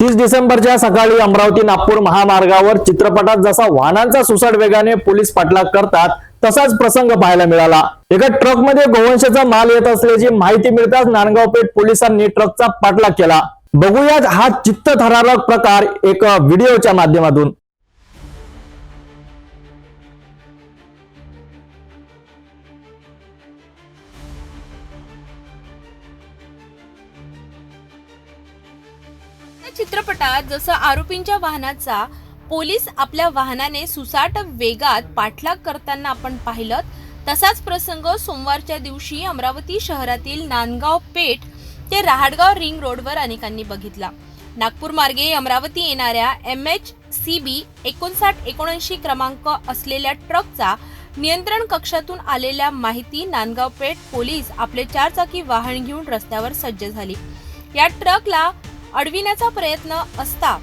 30 डिसेंबरच्या सकाळी अमरावती नागपूर महामार्गावर चित्रपटात जसा वाहनांचा सुसाट वेगाने पोलीस पाठलाग करतात तसाच प्रसंग पाहायला मिळाला। एका ट्रक मध्ये गोवंशाचा माल येत असल्याची माहिती मिळताच नांदगाव पेठ पोलिसांनी ट्रकचा पाठलाग केला। बघूयात हा चित्तथरारक प्रकार एक व्हिडिओच्या माध्यमातून। चित्रपटात जसं आरोपींच्या वाहनाचा पोलीस आपल्या वाहनाने सुसाट वेगात पाठलाग करताना आपण पाहिलं, तसाच प्रसंग सोमवारच्या दिवशी अमरावती शहरातील नांदगाव पेठ ते रहाटगाव रिंग रोडवर अनेकांनी बघितला। नागपूर मार्गे अमरावती येणाऱ्या MHCB 5979 क्रमांक असलेल्या ट्रकचा नियंत्रण कक्षातून आलेल्या माहिती नांदगाव पेठ पोलीस आपले 4 चाकी वाहन घेऊन रस्त्यावर सज्ज झाली। या ट्रकला अडविण्याचा प्रयत्न असता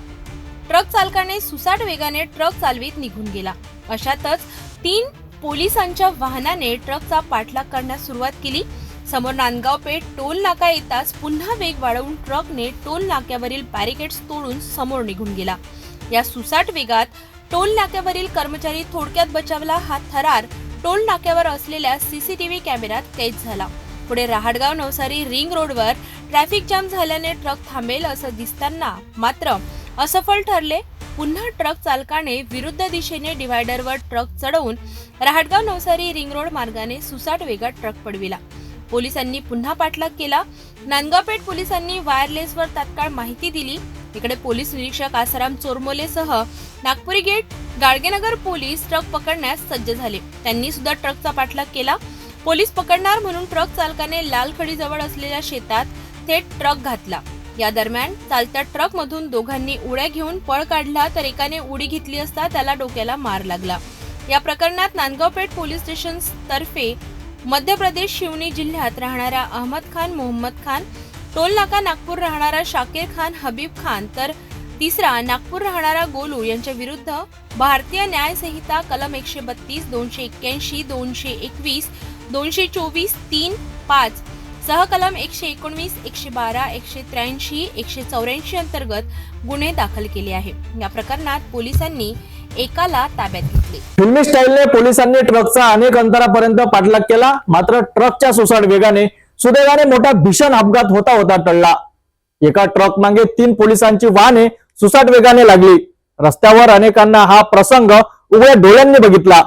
ट्रक चालकाने सुसाट वेगाने ट्रक चालवीत निघून गेला। अशातच 3 पोलिसांच्या वाहनाने ट्रकचा पाठलाग करण्यास सुरुवात केली। समोर नांदगाव पेठ टोल नाका येताच पुन्हा वेग वाढवून ट्रकने टोल नाक्यावरील बॅरिकेड्स तोडून समोर निघून गेला। या सुसाट वेगात टोल नाक्यावरील कर्मचारी थोडक्यात बचावला। हा थरार टोल नाक्यावर असलेल्या CCTV कॅमेऱ्यात कैद झाला। पुढे रहाटगाव नवसारी रिंग रोडवर ट्रॅफिक जाम झाल्याने ट्रक थांबेल असं दिसताना मात्र असफल ठरले। पुन्हा ट्रक चालकाने विरुद्ध दिशेने डिव्हायडरवर ट्रक चढवून रहाटगाव नवसारी रिंग रोड मार्गाने सुसाट वेगात ट्रक पळविला। पोलिसांनी पुन्हा पाठलाग केला। नांदगाव पेठ पोलिसांनी वायरलेसवर तात्काळ माहिती दिली। इकडे पोलीस निरीक्षक आसाराम चोरमोलेसह Nagpuri gate Gadgenagar police truck पकडण्यास सज्ज झाले। त्यांनी सुद्धा ट्रकचा पाठलाग केला। पोलीस पकडणार म्हणून ट्रक चालकाने लालखडी जवळ असलेल्या शेतात थेट ट्रक घातला। या दरम्यान चालत्या ट्रक मधून दोघांनी उड्या घेऊन पळ काढला, तर एकाने उडी घेतली असता त्याला डोक्याला मार लागला। या प्रकरणात नांदगाव पेठ पोलीस स्टेशन तर्फे मध्य प्रदेश शिवनी जिल्ह्यात राहणारा अहमद खान मोहम्मद खान, टोल नाका नागपूर राहणारा शाकीर खान हबीब खान, तर तिसरा नागपूर राहणारा गोलू यांच्या विरुद्ध भारतीय न्याय संहिता कलम 132, 281, 221, 224, 3, 5 सह कलम 119, 112, 183, 184 अंतर्गत गुन्हे दाखल केले आहे। या प्रकरणात पोलिसांनी एकाला ताब्यात घेतले। फिल्मी स्टाईलने पोलिसांनी ट्रकचा अनेक अंतरापर्यंत पाठलाग केला, मात्र ट्रकच्या सुसाट वेगाने सुदैवाने मोठा भीषण अपघात होता टळला। एका ट्रक मागे 3 पोलिसांची वाहने सुसाट वेगाने लागली। रस्त्यावर अनेकांना हा प्रसंग उघड्या डोळ्यांनी बघितला।